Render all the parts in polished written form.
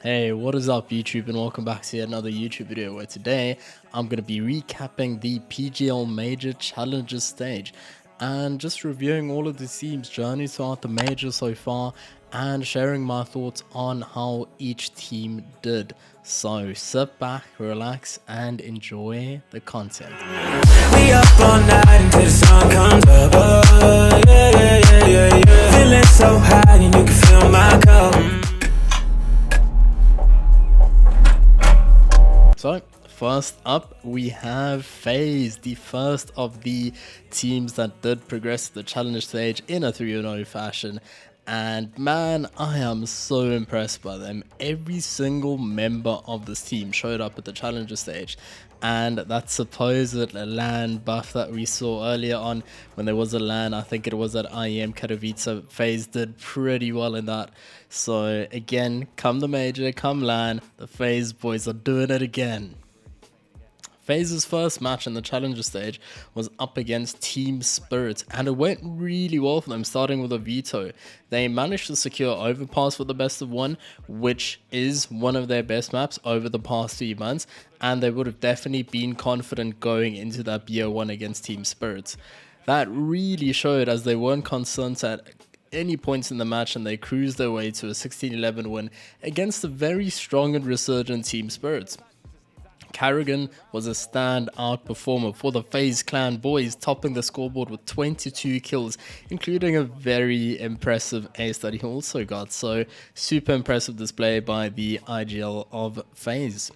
Hey, what is up YouTube, and welcome back to another YouTube video where today I'm going to be recapping the PGL Major Challenges stage and just reviewing all of the team's journeys throughout the major so far and sharing my thoughts on how each team did. So sit back, relax and enjoy the content. We up all night until the sun comes up. Oh, yeah. Feeling so high and you can feel my cup. So, first up, we have Faze, the first of the teams that did progress to the challenge stage in a 3-0 fashion. And man, I am so impressed by them. Every single member of this team showed up at the challenger stage. And that supposed LAN buff that we saw earlier on, when there was a LAN, I think it was at IEM Katowice, Faze did pretty well in that. So again, come the major, come LAN, the Faze boys are doing it again. Faze's first match in the challenger stage was up against Team Spirit, and it went really well for them, starting with a veto. They managed to secure Overpass for the best of one, which is one of their best maps over the past 3 months, and they would have definitely been confident going into that BO1 against Team Spirit. That really showed, as they weren't concerned at any points in the match, and they cruised their way to a 16-11 win against a very strong and resurgent Team Spirit. Carrigan was a standout performer for the Faze Clan boys, topping the scoreboard with 22 kills, including a very impressive ace that he also got. So super impressive display by the IGL of Faze.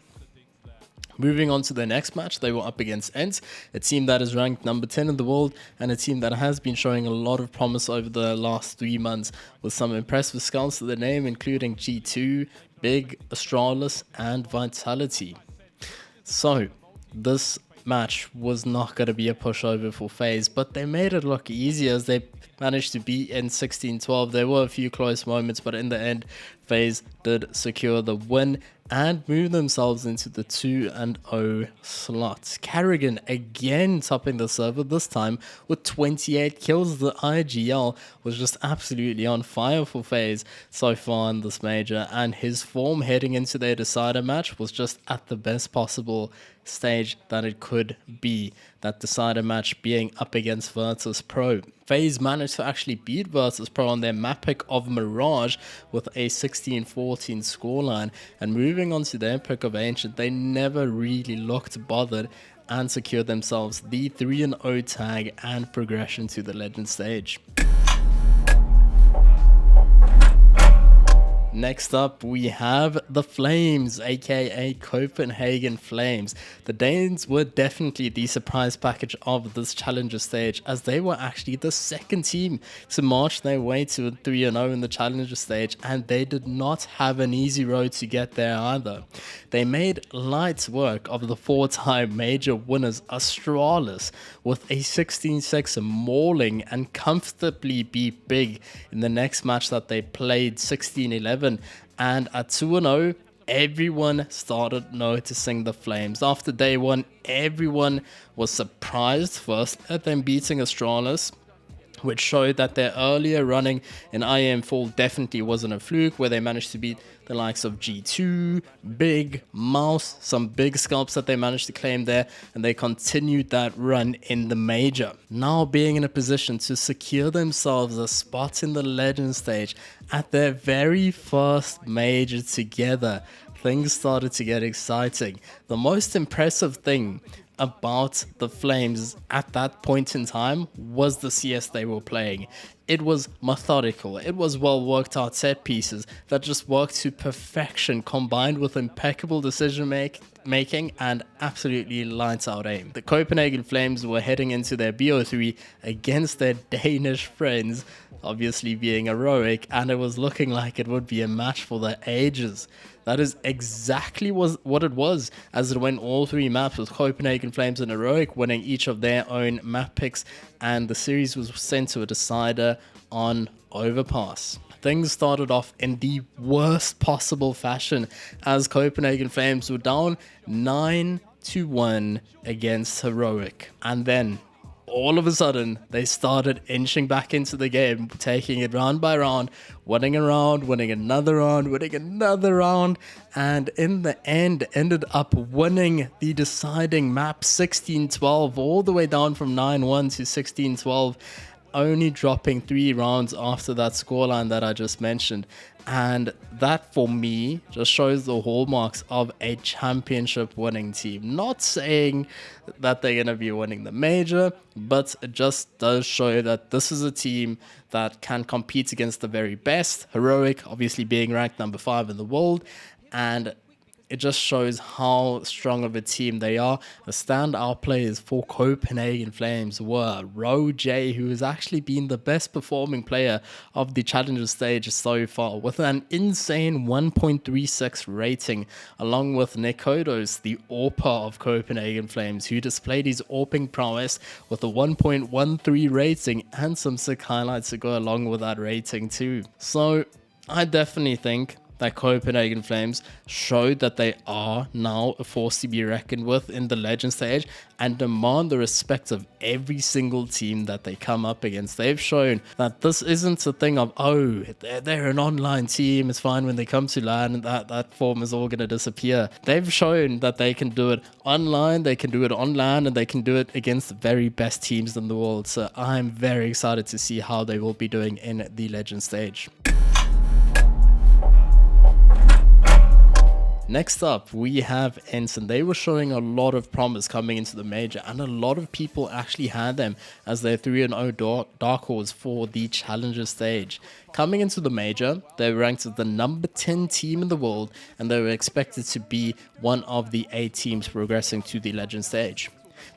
Moving on to the next match, they were up against ENCE, a team that is ranked number 10 in the world and a team that has been showing a lot of promise over the last 3 months, with some impressive scouts to the name, including G2, Big, Astralis and Vitality. So, this match was not going to be a pushover for Faze, but they made it look easy as they managed to beat in 16-12. There were a few close moments, but in the end, Faze did secure the win and move themselves into the 2-0 slot. Carrigan again topping the server, this time with 28 kills. The IGL was just absolutely on fire for Faze so far in this major, and his form heading into their decider match was just at the best possible stage that it could be. That decider match being up against Virtus Pro. Faze managed to actually beat Virtus Pro on their map pick of Mirage with a 16-14 scoreline, and moving on to their pick of Ancient, they never really looked bothered and secured themselves the 3-0 tag and progression to the Legend stage. Next up, we have the Flames, aka Copenhagen Flames. The Danes were definitely the surprise package of this challenger stage, as they were actually the second team to march their way to a 3-0 in the challenger stage, and they did not have an easy road to get there either. They made light work of the 4-time major winners Astralis with a 16-6 mauling and comfortably beat Big in the next match that they played 16-11. And at 2-0, everyone started noticing the Flames. After day one, everyone was surprised first at them beating Astralis, which showed that their earlier running in IEM Fall definitely wasn't a fluke, where they managed to beat the likes of G2, Big, Mouse, some big scalps that they managed to claim there, and they continued that run in the major. Now being in a position to secure themselves a spot in the Legend stage at their very first major together, things started to get exciting. The most impressive thing about the Flames at that point in time was the CS they were playing. It was methodical, it was well worked out set pieces that just worked to perfection, combined with impeccable decision making and absolutely lights out aim. The Copenhagen Flames were heading into their BO3 against their Danish friends, obviously being heroic, and it was looking like it would be a match for the ages. That is exactly what it was, as it went all 3 maps with Copenhagen Flames and Heroic winning each of their own map picks, and the series was sent to a decider on Overpass. Things started off in the worst possible fashion, as Copenhagen Flames were down 9-1 against Heroic, and then all of a sudden they started inching back into the game, taking it round by round, winning a round, winning another round, winning another round, and in the end ended up winning the deciding map 16-12, all the way down from 9-1 to 16-12, only dropping 3 rounds after that scoreline that I just mentioned. And that, for me, just shows the hallmarks of a championship winning team. Not saying that they're going to be winning the major, but it just does show that this is a team that can compete against the very best. Heroic, obviously, being ranked number 5 in the world. And it just shows how strong of a team they are. The standout players for Copenhagen Flames were Ro J, who has actually been the best performing player of the Challenger stage so far, with an insane 1.36 rating, along with Nikodos, the AWPer of Copenhagen Flames, who displayed his AWPing prowess with a 1.13 rating and some sick highlights to go along with that rating too. So I definitely think that Copenhagen Flames showed that they are now a force to be reckoned with in the Legend stage and demand the respect of every single team that they come up against. They've shown that this isn't a thing of, oh, they're an online team, it's fine when they come to LAN and that form is all going to disappear. They've shown that they can do it online, they can do it on LAN, and they can do it against the very best teams in the world. So I'm very excited to see how they will be doing in the Legend stage. Next up, we have ENCE, and they were showing a lot of promise coming into the major, and a lot of people actually had them as their 3-0 dark horse for the Challenger stage. Coming into the major, they were ranked as the number 10 team in the world, and they were expected to be one of the 8 teams progressing to the Legend stage.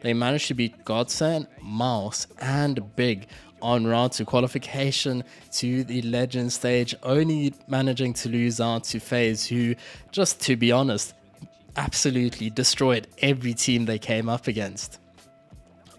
They managed to beat Godsent, Mouse, and Big en route to qualification to the Legend stage, only managing to lose out to Faze, who, just to be honest, absolutely destroyed every team they came up against.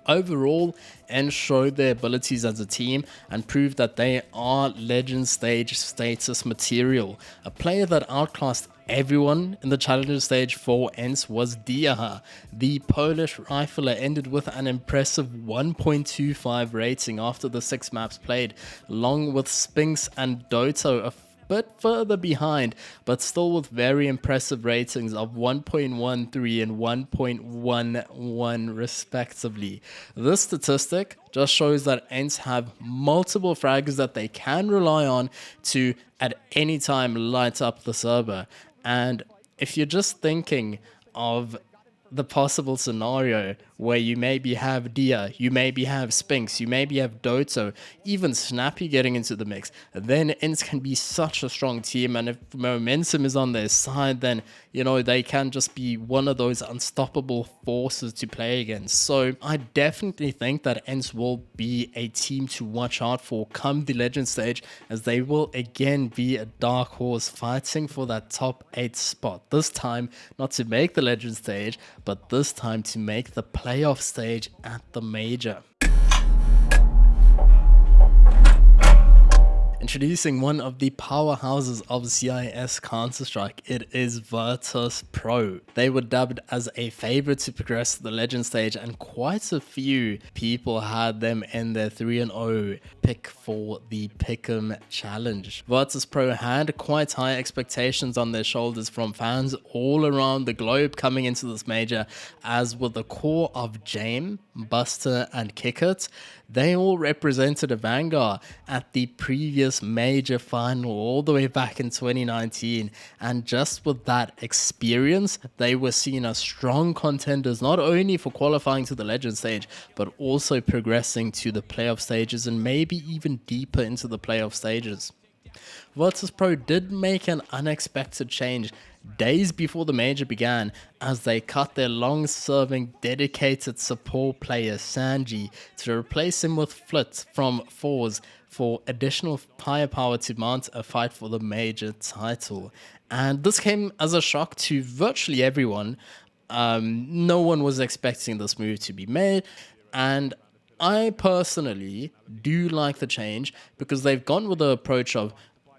Overall, ENCE showed their abilities as a team and proved that they are Legend stage status material. A player that outclassed everyone in the Challenger stage for ENCE was Diaha. The Polish rifler ended with an impressive 1.25 rating after the 6 maps played, along with Spinks and Doto a bit further behind, but still with very impressive ratings of 1.13 and 1.11 respectively. This statistic just shows that ENCE have multiple fraggers that they can rely on to at any time light up the server. And if you're just thinking of the possible scenario where you maybe have Dia, you maybe have Spinks, you maybe have Doto, even Snappy getting into the mix, then ENCE can be such a strong team, and if momentum is on their side, then, you know, they can just be one of those unstoppable forces to play against. So I definitely think that ENCE will be a team to watch out for come the Legend stage, as they will again be a dark horse fighting for that top 8 spot. This time not to make the Legend stage, but this time to make the playoff stage at the major. Introducing one of the powerhouses of CIS Counter-Strike, it is Virtus Pro. They were dubbed as a favorite to progress to the Legend stage, and quite a few people had them in their 3-0 pick for the Pick'em Challenge. Virtus Pro had quite high expectations on their shoulders from fans all around the globe coming into this major, as with the core of Jame, Buster, and Kickit, they all represented a vanguard at the previous major final all the way back in 2019, and just with that experience, they were seen as strong contenders not only for qualifying to the Legend stage, but also progressing to the playoff stages and maybe even deeper into the playoff stages. Virtus Pro did make an unexpected change days before the major began, as they cut their long-serving dedicated support player Sanji to replace him with Flit from Force for additional firepower to mount a fight for the major title. And this came as a shock to virtually everyone. No one was expecting this move to be made, and I personally do like the change because they've gone with the approach of,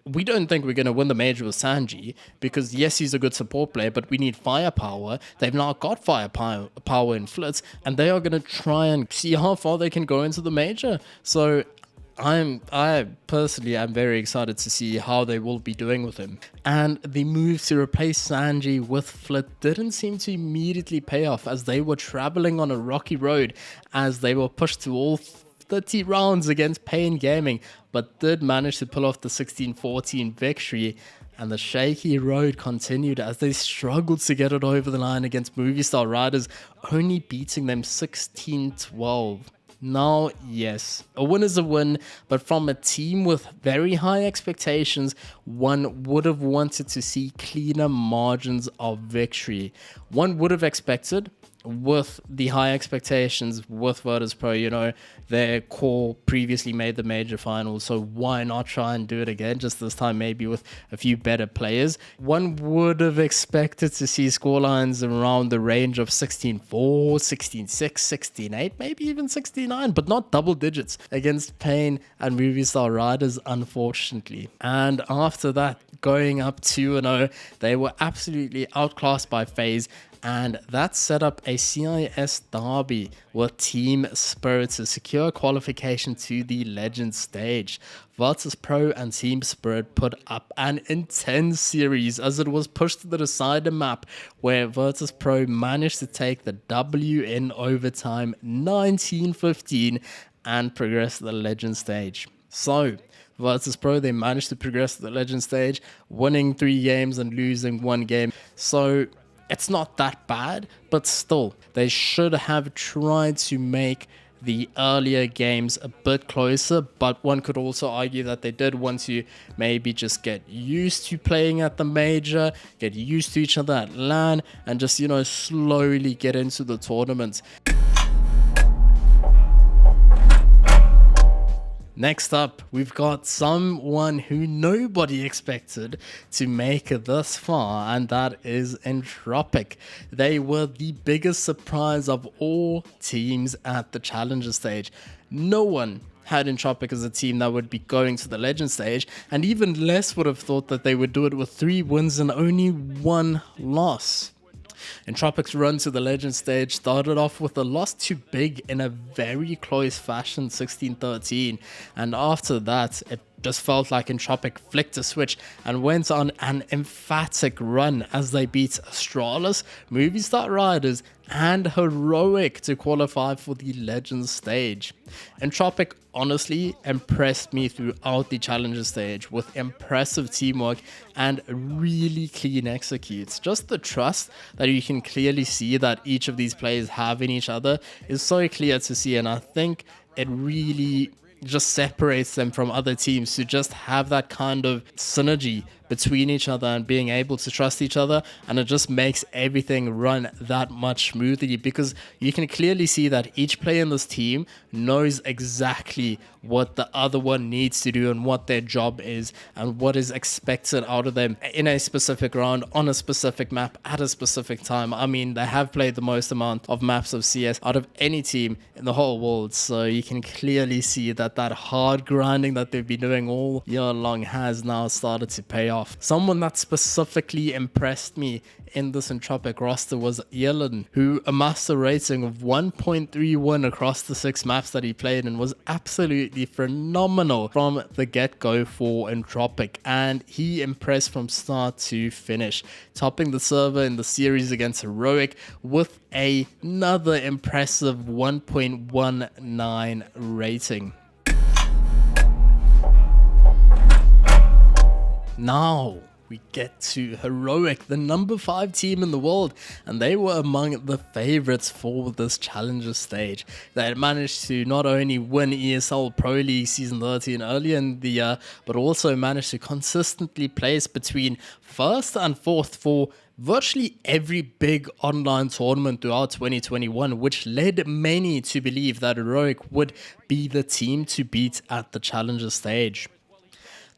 we don't think we're going to win the major with Sanji because, yes, he's a good support player, but we need firepower. They've now got firepower in Flitz, and they are going to try and see how far they can go into the major. So I personally am very excited to see how they will be doing with him. And the move to replace Sanji with Flit didn't seem to immediately pay off, as they were traveling on a rocky road as they were pushed to all 30 rounds against Pain Gaming, but did manage to pull off the 16-14 victory. And the shaky road continued as they struggled to get it over the line against Movistar Riders, only beating them 16-12. Now, yes, a win is a win, but from a team with very high expectations, one would have wanted to see cleaner margins of victory. One would have expected, with the high expectations with Virtus Pro, you know, their core previously made the major final, so why not try and do it again, just this time maybe with a few better players. One would have expected to see scorelines around the range of 16-4, 16-6, 16-8, maybe even 16-9, but not double digits against Pain and Movistar Riders, unfortunately. And after that, going up 2-0, they were absolutely outclassed by Faze, and that set up a CIS derby with Team Spirit to secure qualification to the Legends stage. Virtus Pro and Team Spirit put up an intense series as it was pushed to the decider map, where Virtus Pro managed to take the W in overtime 19-15 and progress to the Legends stage. So, Virtus Pro, they managed to progress to the Legends stage, winning 3 games and losing 1 game. So, it's not that bad, but still, they should have tried to make the earlier games a bit closer, but one could also argue that they did want to maybe just get used to playing at the major, get used to each other at LAN, and just, you know, slowly get into the tournament. Next up, we've got someone who nobody expected to make it this far, and that is Entropiq. They were the biggest surprise of all teams at the Challenger stage. No one had Entropiq as a team that would be going to the Legend stage, and even less would have thought that they would do it with 3 wins and only 1 loss. Entropiq's run to the Legend stage started off with a loss to Big in a very close fashion, 16-13, and after that it just felt like Entropiq flicked a switch and went on an emphatic run as they beat Astralis, Movistar Riders and Heroic to qualify for the Legends stage. Entropiq honestly impressed me throughout the Challenger stage with impressive teamwork and really clean executes. Just the trust that you can clearly see that each of these players have in each other is so clear to see, and I think it really just separates them from other teams to just have that kind of synergy between each other and being able to trust each other, and it just makes everything run that much smoothly because you can clearly see that each player in this team knows exactly what the other one needs to do and what their job is and what is expected out of them in a specific round on a specific map at a specific time. I mean, they have played the most amount of maps of CS out of any team in the whole world, so you can clearly see that that hard grinding that they've been doing all year long has now started to pay off. Someone that specifically impressed me in this Entropiq roster was Yellen, who amassed a rating of 1.31 across the 6 maps that he played and was absolutely phenomenal from the get-go for Entropiq, and he impressed from start to finish, topping the server in the series against Heroic with another impressive 1.19 rating. Now we get to Heroic, the number 5 team in the world, and they were among the favorites for this Challenger stage. They had managed to not only win ESL Pro League Season 13 earlier in the year, but also managed to consistently place between 1st and 4th for virtually every big online tournament throughout 2021, which led many to believe that Heroic would be the team to beat at the Challenger stage.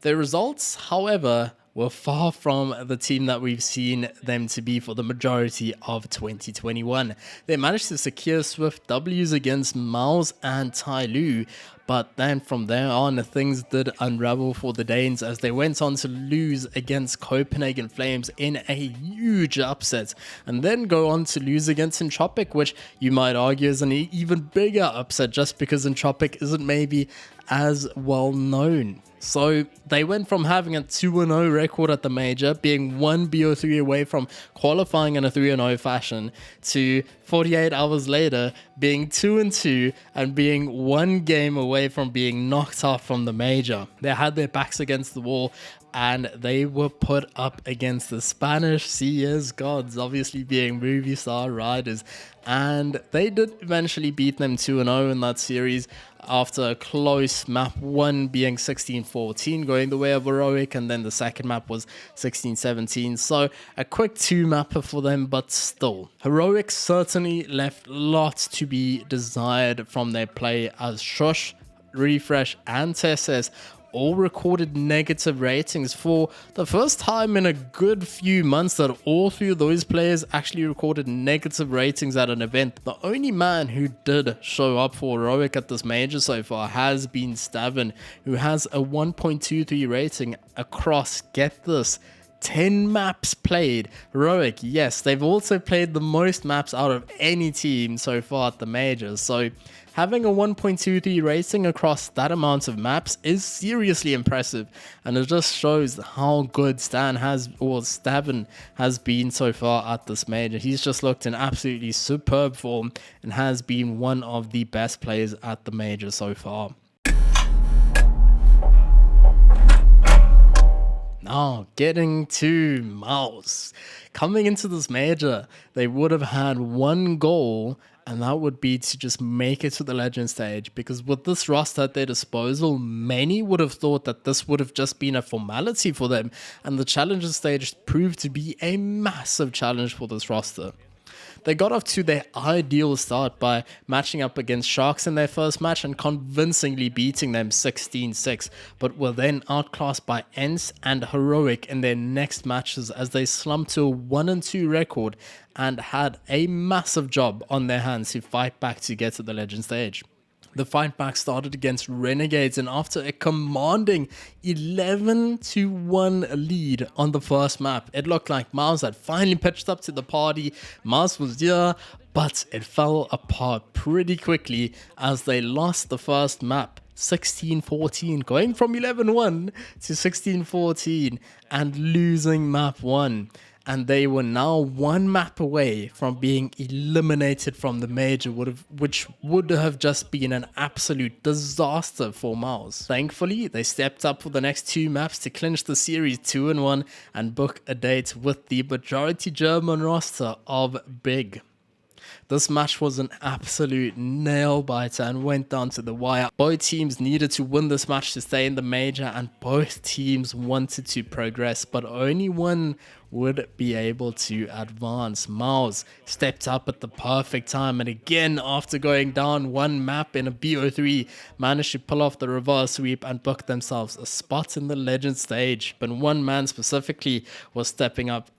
The results, however, were far from the team that we've seen them to be for the majority of 2021. They managed to secure swift W's against Maus and Tai Lu, But then from there on, things did unravel for the Danes as they went on to lose against Copenhagen Flames in a huge upset, and then go on to lose against Entropiq, which you might argue is an even bigger upset just because Entropiq isn't maybe as well known. So they went from having a 2-0 record at the major, being one BO3 away from qualifying in a 3-0 fashion, to 48 hours later being 2-2 and being one game away from being knocked off from the major. They had their backs against the wall and they were put up against the Spanish CS gods, obviously being Movistar Riders. And they did eventually beat them 2-0 in that series after a close map 1 being 16-14 going the way of Heroic, and then the second map was 16-17. So a quick 2-mapper for them, but still. Heroic certainly left lots to be desired from their play as Shush, Refresh and Tesses all recorded negative ratings for the first time in a good few months that all three of those players actually recorded negative ratings at an event. The only man who did show up for Heroic at this major so far has been Stavin, who has a 1.23 rating across, get this, 10 maps played. Heroic, yes, they've also played the most maps out of any team so far at the majors, so having a 1.23 rating across that amount of maps is seriously impressive, and it just shows how good Stavin has been so far at this major. He's just looked in absolutely superb form and has been one of the best players at the major so far. Now, getting to MOUZ. Coming into this major, they would have had one goal, and that would be to just make it to the legend stage, because with this roster at their disposal, many would have thought that this would have just been a formality for them, and the challenger stage proved to be a massive challenge for this roster. They got off to their ideal start by matching up against Sharks in their first match and convincingly beating them 16-6, but were then outclassed by ENCE and Heroic in their next matches as they slumped to a 1-2 record and had a massive job on their hands to fight back to get to the legend stage. The fight back started against Renegades, and after a commanding 11-1 lead on the first map, it looked like MOUZ had finally pitched up to the party. MOUZ was there, but it fell apart pretty quickly as they lost the first map 16-14, going from 11-1 to 16-14 and losing map 1. And they were now one map away from being eliminated from the major, which would have just been an absolute disaster for MOUZ. Thankfully, they stepped up for the next two maps to clinch the series 2-1 and book a date with the majority German roster of Big. This match was an absolute nail-biter and went down to the wire. Both teams needed to win this match to stay in the major, and both teams wanted to progress, but only one would be able to advance. MOUZ stepped up at the perfect time, and again, after going down one map in a BO3, managed to pull off the reverse sweep and book themselves a spot in the legend stage. But one man specifically was stepping up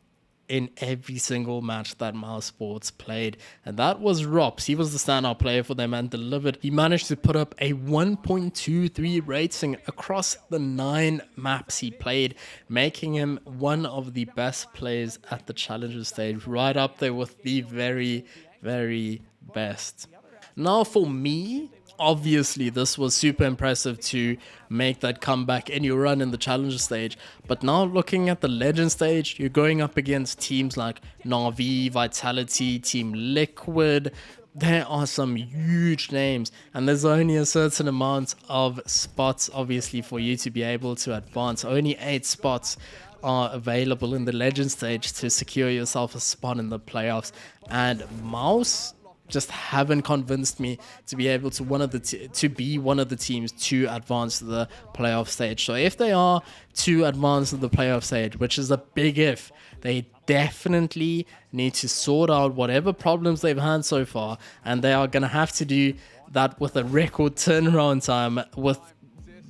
in every single match that MOUZ Sports played, and that was Rops. He was the standout player for them and delivered. He managed to put up a 1.23 rating across the 9 maps he played, making him one of the best players at the challenger stage, right up there with the very, very best. Now for me, obviously this was super impressive to make that comeback and you run in the challenger stage, but now looking at the legend stage, you're going up against teams like Na'Vi, Vitality, Team Liquid. There are some huge names, and there's only a certain amount of spots obviously for you to be able to advance. Only 8 spots are available in the legend stage to secure yourself a spot in the playoffs, and MOUZ just haven't convinced me to be able to be one of the teams to advance to the playoff stage. So if they are to advance to the playoff stage, which is a big if, they definitely need to sort out whatever problems they've had so far, and they are going to have to do that with a record turnaround time, with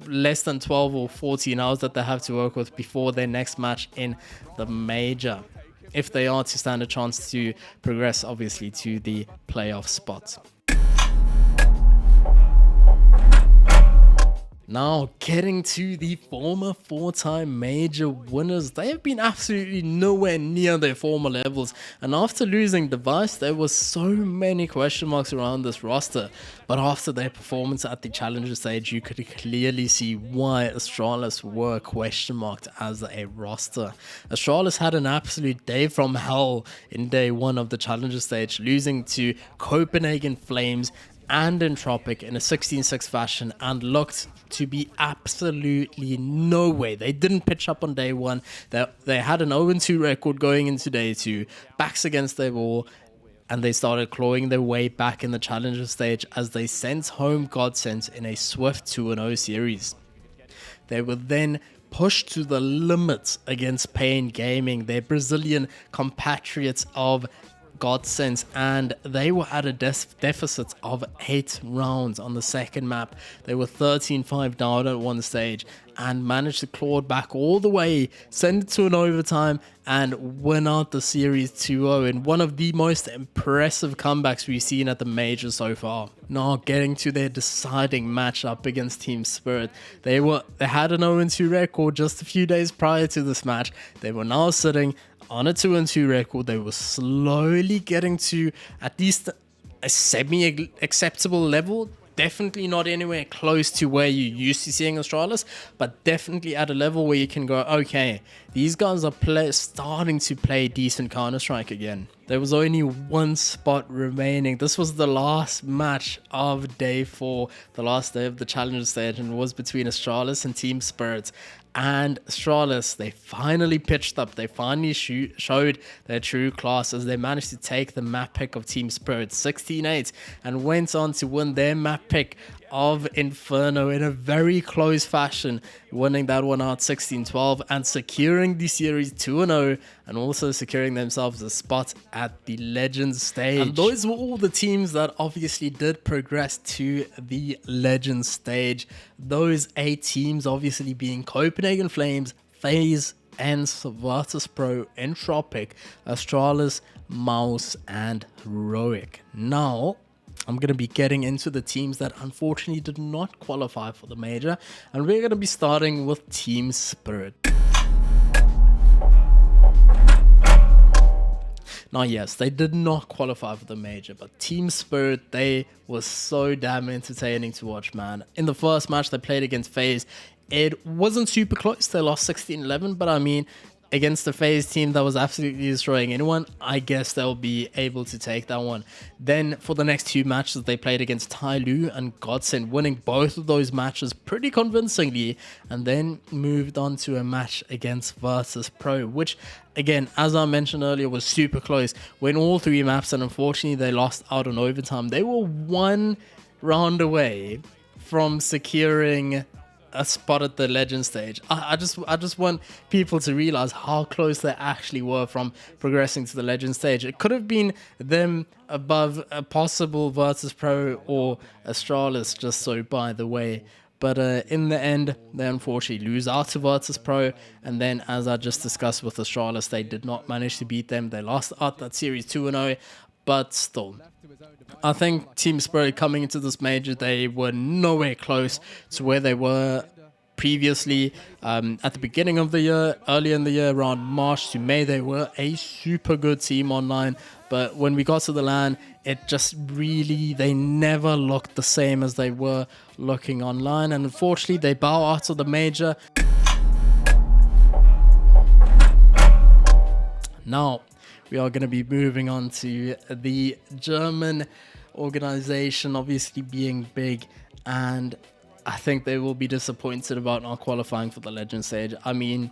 less than 12 or 14 hours that they have to work with before their next match in the major, if they are to stand a chance to progress, obviously, to the playoff spot. Now, getting to the former 4-time major winners, they have been absolutely nowhere near their former levels. And after losing Device, there was so many question marks around this roster. But after their performance at the Challenger stage, you could clearly see why Astralis were question marked as a roster. Astralis had an absolute day from hell in day 1 of the Challenger stage, losing to Copenhagen Flames and Entropiq in a 16-6 fashion, and looked to be absolutely no way. They didn't pitch up on day 1. They had an 0-2 record going into day 2, backs against their wall, and they started clawing their way back in the Challenger stage as they sent home Godsent in a swift 2-0 series. They were then pushed to the limits against Pain Gaming, their Brazilian compatriots of Godsent, and they were at a deficit of 8 rounds on the second map. They were 13-5 down at one stage and managed to claw it back all the way, send it to an overtime, and win out the series 2-0 in one of the most impressive comebacks we've seen at the major so far. Now, getting to their deciding matchup against Team Spirit, they had an 0-2 record just a few days prior to this match. They were now sitting on a 2-2 record. They were slowly getting to at least a semi-acceptable level. Definitely not anywhere close to where you used to seeing Astralis, but definitely at a level where you can go, okay, these guys are starting to play decent Counter-Strike again. There was only one spot remaining. This was the last match of day 4, the last day of the Challenger stage, and it was between Astralis and Team Spirit. And Astralis, they finally pitched up. They finally showed their true class as they managed to take the map pick of Team Spirit 16-8 and went on to win their map pick of Inferno in a very close fashion, winning that one out 16-12 and securing the series 2-0, and also securing themselves a spot at the Legends stage. And those were all the teams that obviously did progress to the Legends stage. Those 8 teams obviously being Copenhagen Flames, Faze, ENCE, Virtus.pro, Entropiq, Astralis, Mouse, and Heroic. Now, I'm going to be getting into the teams that unfortunately did not qualify for the major, and we're going to be starting with Team Spirit. Now, yes, they did not qualify for the major, but Team Spirit, they were so damn entertaining to watch, man. In the first match they played against Faze, it wasn't super close. They lost 16-11, but I mean, against the Faze team that was absolutely destroying anyone, I guess they'll be able to take that one. Then for the next 2 matches, they played against Tyloo and Godsent, winning both of those matches pretty convincingly, and then moved on to a match against Virtus.pro, which, again, as I mentioned earlier, was super close. Went all 3 maps, and unfortunately they lost out on overtime. They were 1 round away from securing a spot at the Legend stage. I just want people to realize how close they actually were from progressing to the Legend stage. It could have been them above a possible Virtus.pro or Astralis, just so by the way. But in the end, they unfortunately lose out to Virtus.pro, and then, as I just discussed with Astralis, they did not manage to beat them. They lost out that series 2-0, but still, I think Team Spirit coming into this major, they were nowhere close to where they were previously. At the beginning of the year, early in the year, around March to May, they were a super good team online. But when we got to the LAN, it just really, they never looked the same as they were looking online. And unfortunately, they bow out of the major. Now, we are going to be moving on to the German organization, obviously being big, and I think they will be disappointed about not qualifying for the Legend stage. I mean,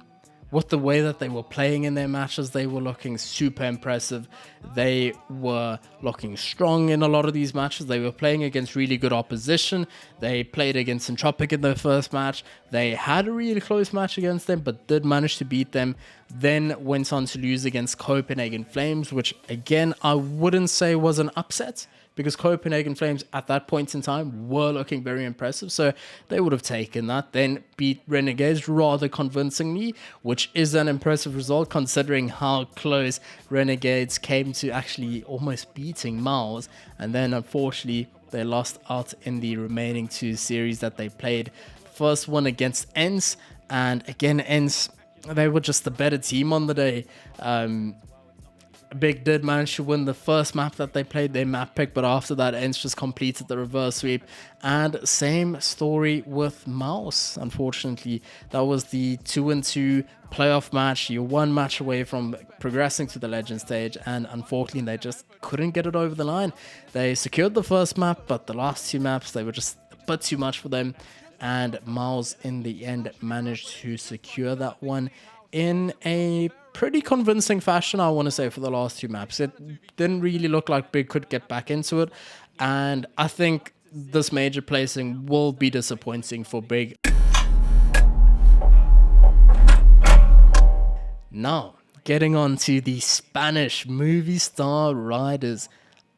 with the way that they were playing in their matches, they were looking super impressive. They were looking strong in a lot of these matches. They were playing against really good opposition. They played against Entropiq in their first match. They had a really close match against them, but did manage to beat them. Then went on to lose against Copenhagen Flames, which again, I wouldn't say was an upset, because Copenhagen Flames at that point in time were looking very impressive, so they would have taken that. Then beat Renegades rather convincingly, which is an impressive result considering how close Renegades came to actually almost beating Mouse. And then unfortunately they lost out in the remaining 2 series that they played. first one against ENCE, and again, ENCE, they were just the better team on the day. Big did manage to win the first map that they played, their map pick, but after that, ENCE just completed the reverse sweep. And same story with Mouse, unfortunately. That was the 2-2 playoff match. You're one match away from progressing to the Legend stage, and unfortunately, they just couldn't get it over the line. They secured the first map, but the last two maps, they were just a bit too much for them. And Mouse, in the end, managed to secure that one in a pretty convincing fashion, I want to say, for the last two maps. It didn't really look like Big could get back into it, and I think this major placing will be disappointing for Big. Now, getting on to the Spanish Movistar Riders.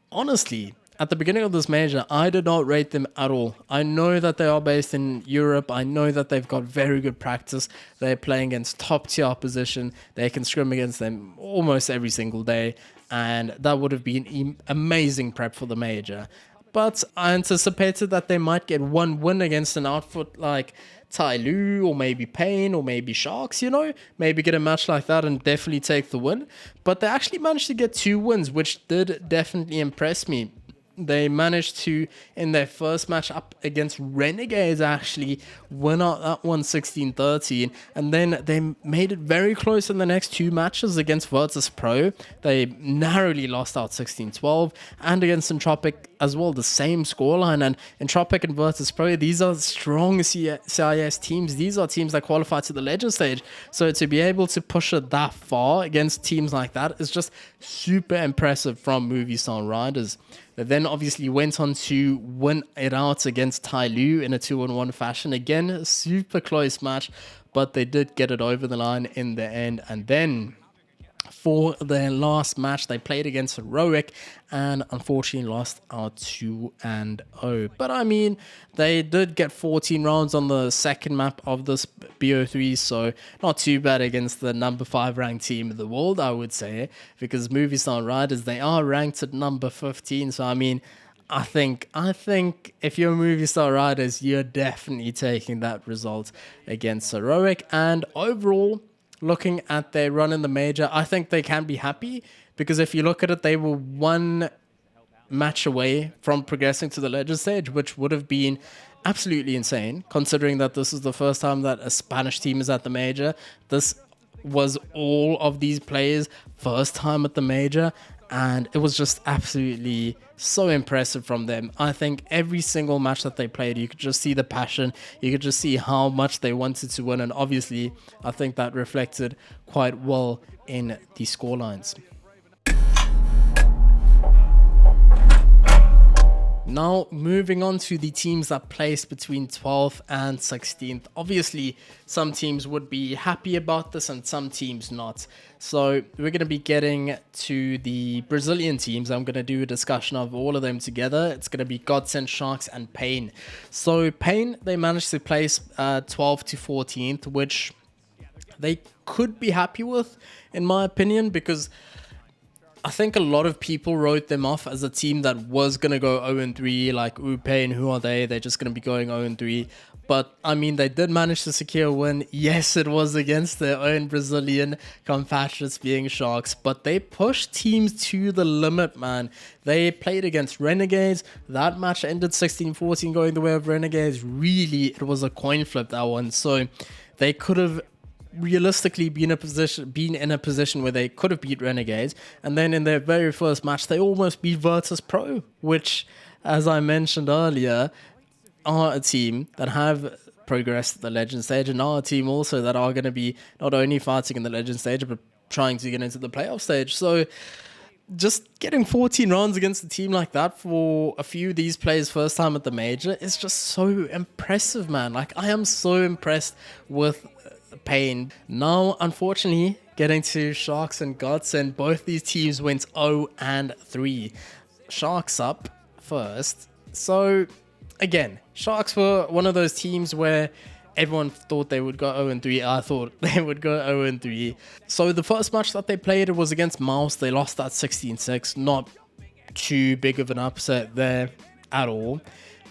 Honestly, at the beginning of this major, I did not rate them at all. I know that they are based in Europe. I know that they've got very good practice. They're playing against top tier opposition. They can scrim against them almost every single day. And that would have been amazing prep for the major. But I anticipated that they might get one win against an outfit like Tyloo or maybe Pain or maybe Sharks, you know, maybe get a match like that and definitely take the win. But they actually managed to get 2 wins, which did definitely impress me. They managed to, in their first match up against Renegades, actually win out that one 16-13. And then they made it very close in the next 2 matches against Virtus Pro. They narrowly lost out 16-12. And against Entropiq as well, the same scoreline. And Entropiq and Virtus Pro, these are strong CIS teams. These are teams that qualify to the Legend stage. So to be able to push it that far against teams like that is just super impressive from Movistar Riders. They then obviously went on to win it out against Tyloo in a 2-1 fashion. Again, a super close match, but they did get it over the line in the end. And then for their last match, they played against Heroic and unfortunately lost out 2-0. But I mean, they did get 14 rounds on the second map of this BO3, so not too bad against the number 5 ranked team in the world, I would say, because Movistar Riders, they are ranked at number 15. So I mean, I think if you're Movistar Riders, you're definitely taking that result against Heroic. And overall, looking at their run in the major, I think they can be happy, because if you look at it, they were 1 match away from progressing to the Legend stage, which would have been absolutely insane, considering that this is the first time that a Spanish team is at the major. This was all of these players' first time at the major, and it was just absolutely so impressive from them. I think every single match that they played, you could just see the passion, you could just see how much they wanted to win, and obviously I think that reflected quite well in the scorelines. Now, moving on to the teams that placed between 12th and 16th. Obviously, some teams would be happy about this and some teams not. So we're going to be getting to the Brazilian teams. I'm going to do a discussion of all of them together. It's going to be Godsent, Sharks, and Pain. So Pain, they managed to place 12th to 14th, which they could be happy with, in my opinion, because I think a lot of people wrote them off as a team that was going to go 0-3, like, ooh, Pain, who are they? They're just going to be going 0-3. But, I mean, they did manage to secure a win. Yes, it was against their own Brazilian compatriots being Sharks, but they pushed teams to the limit, man. They played against Renegades. That match ended 16-14 going the way of Renegades. Really, it was a coin flip, that one. So they could have realistically been in a position where they could have beat Renegades, and then in their very first match they almost beat Virtus Pro, which, as I mentioned earlier, are a team that have progressed to the Legend stage, and are a team also that are going to be not only fighting in the Legend stage but trying to get into the playoff stage. So just getting 14 rounds against a team like that for a few of these players' first time at the major is just so impressive, man. Like, I am so impressed with Pain. Now, unfortunately, getting to Sharks and Godsent, both these teams went 0-3. Sharks up first. So, again, Sharks were one of those teams where everyone thought they would go 0-3. I thought they would go 0-3. So, the first match that they played was against Mouse. They lost that 16-6. Not too big of an upset there at all.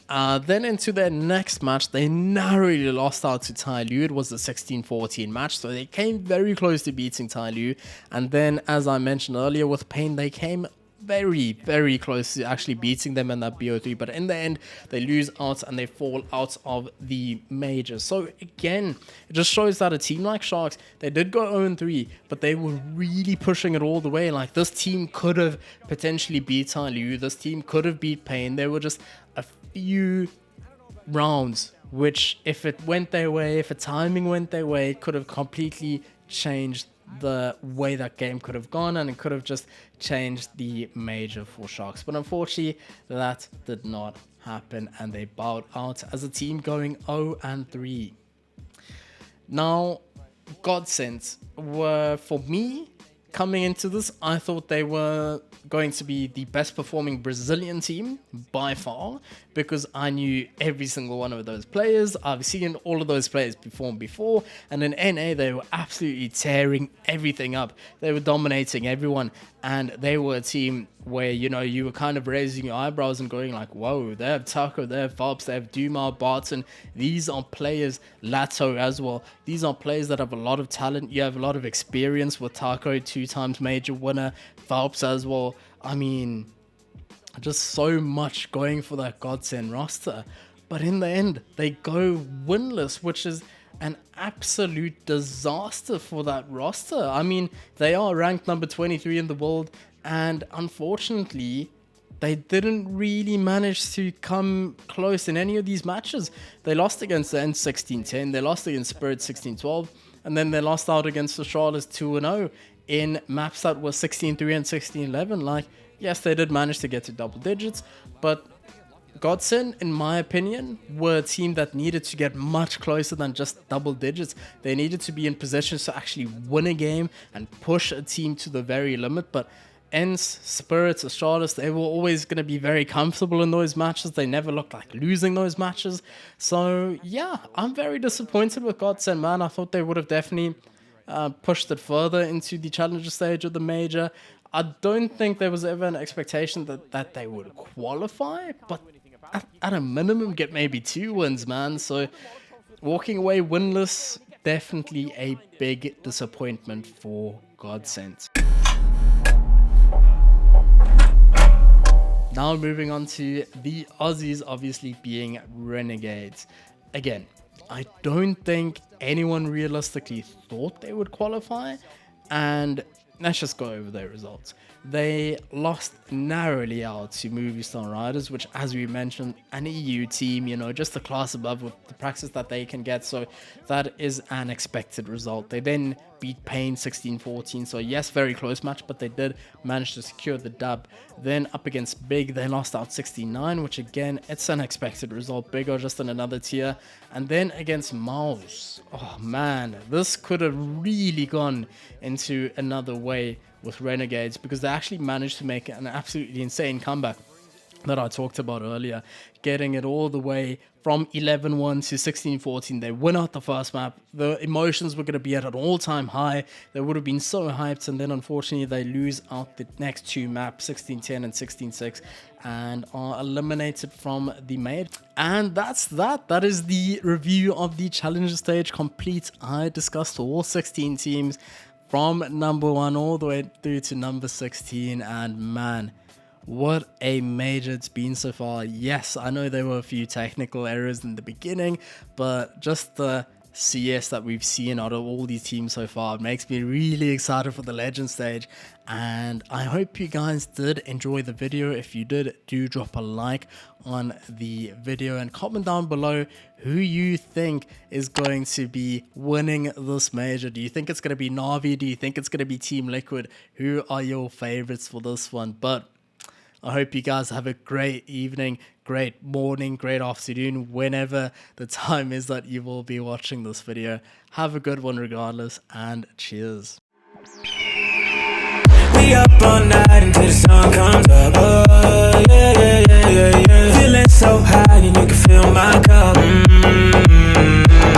Then into their next match, they narrowly lost out to Tai Lu. It was a 16-14 match, so they came very close to beating Tai Lu. And then, as I mentioned earlier with Pain, they came very, very close to actually beating them in that BO3, but in the end they lose out and they fall out of the major. So again, it just shows that a team like Sharks, they did go 0-3, but they were really pushing it all the way. Like, this team could have potentially beat Tai Lu, this team could have beat Pain. There were just a few rounds which, if it went their way, if the timing went their way, it could have completely changed the way that game could have gone, and it could have just changed the major for Sharks. But unfortunately, that did not happen, and they bowed out as a team going 0-3. Now, Godsent were, for me, coming into this, I thought they were going to be the best performing Brazilian team by far, because I knew every single one of those players. I've seen all of those players perform before, and in NA they were absolutely tearing everything up. They were dominating everyone, and they were a team where, you know, you were kind of raising your eyebrows and going like, whoa, they have Taco, they have Phelps, they have Duma, Barton. These are players, Lato as well. These are players that have a lot of talent. You have a lot of experience with Taco, 2 times major winner, Phelps as well. I mean, just so much going for that Godsent roster. But in the end, they go winless, which is an absolute disaster for that roster. I mean, they are ranked number 23 in the world, and unfortunately, they didn't really manage to come close in any of these matches. They lost against the ENCE 16-10, they lost against Spirit 16-12, and then they lost out against Astralis 2-0 in maps that were 16-3 and 16-11. Like, yes, they did manage to get to double digits, but Godsent, in my opinion, were a team that needed to get much closer than just double digits. They needed to be in positions to actually win a game and push a team to the very limit. But ENCE, Spirits, Astralis, they were always going to be very comfortable in those matches. They never looked like losing those matches. So yeah, I'm very disappointed with Godsent, man. I thought they would have definitely pushed it further into the challenger stage of the major. I don't think there was ever an expectation that they would qualify, but at a minimum get maybe 2 wins, man. So walking away winless, definitely a big disappointment for Godsent. Now moving on to the Aussies, obviously being Renegades. Again, I don't think anyone realistically thought they would qualify, and let's just go over their results. They lost narrowly out to Movistar Riders, which, as we mentioned, an EU team, you know, just a class above with the practice that they can get. So that is an expected result. They then beat Pain 16-14. So yes, very close match, but they did manage to secure the dub. Then up against Big, they lost out 69, which again, it's an expected result. Big are just in another tier. And then against Mouse, oh man, this could have really gone into another way with Renegades, because they actually managed to make an absolutely insane comeback that I talked about earlier, getting it all the way from 11-1 to 16-14. They win out the first map. The emotions were going to be at an all-time high. They would have been so hyped, and then unfortunately they lose out the next 2 maps, 16-10 and 16-6, and are eliminated from the major. And that's that. That is the review of the challenger stage complete. I discussed all 16 teams from number 1 all the way through to number 16, and man, what a major it's been so far. Yes, I know there were a few technical errors in the beginning, but just the CS that we've seen out of all these teams so far makes me really excited for the legend stage. And I hope you guys did enjoy the video. If you did, do drop a like on the video and comment down below who you think is going to be winning this major. Do you think it's going to be Na'Vi? Do you think it's going to be Team Liquid? Who are your favorites for this one? But I hope you guys have a great evening, great morning, great afternoon, whenever the time is that you will be watching this video. Have a good one regardless, and cheers. We up all night until the sun comes up.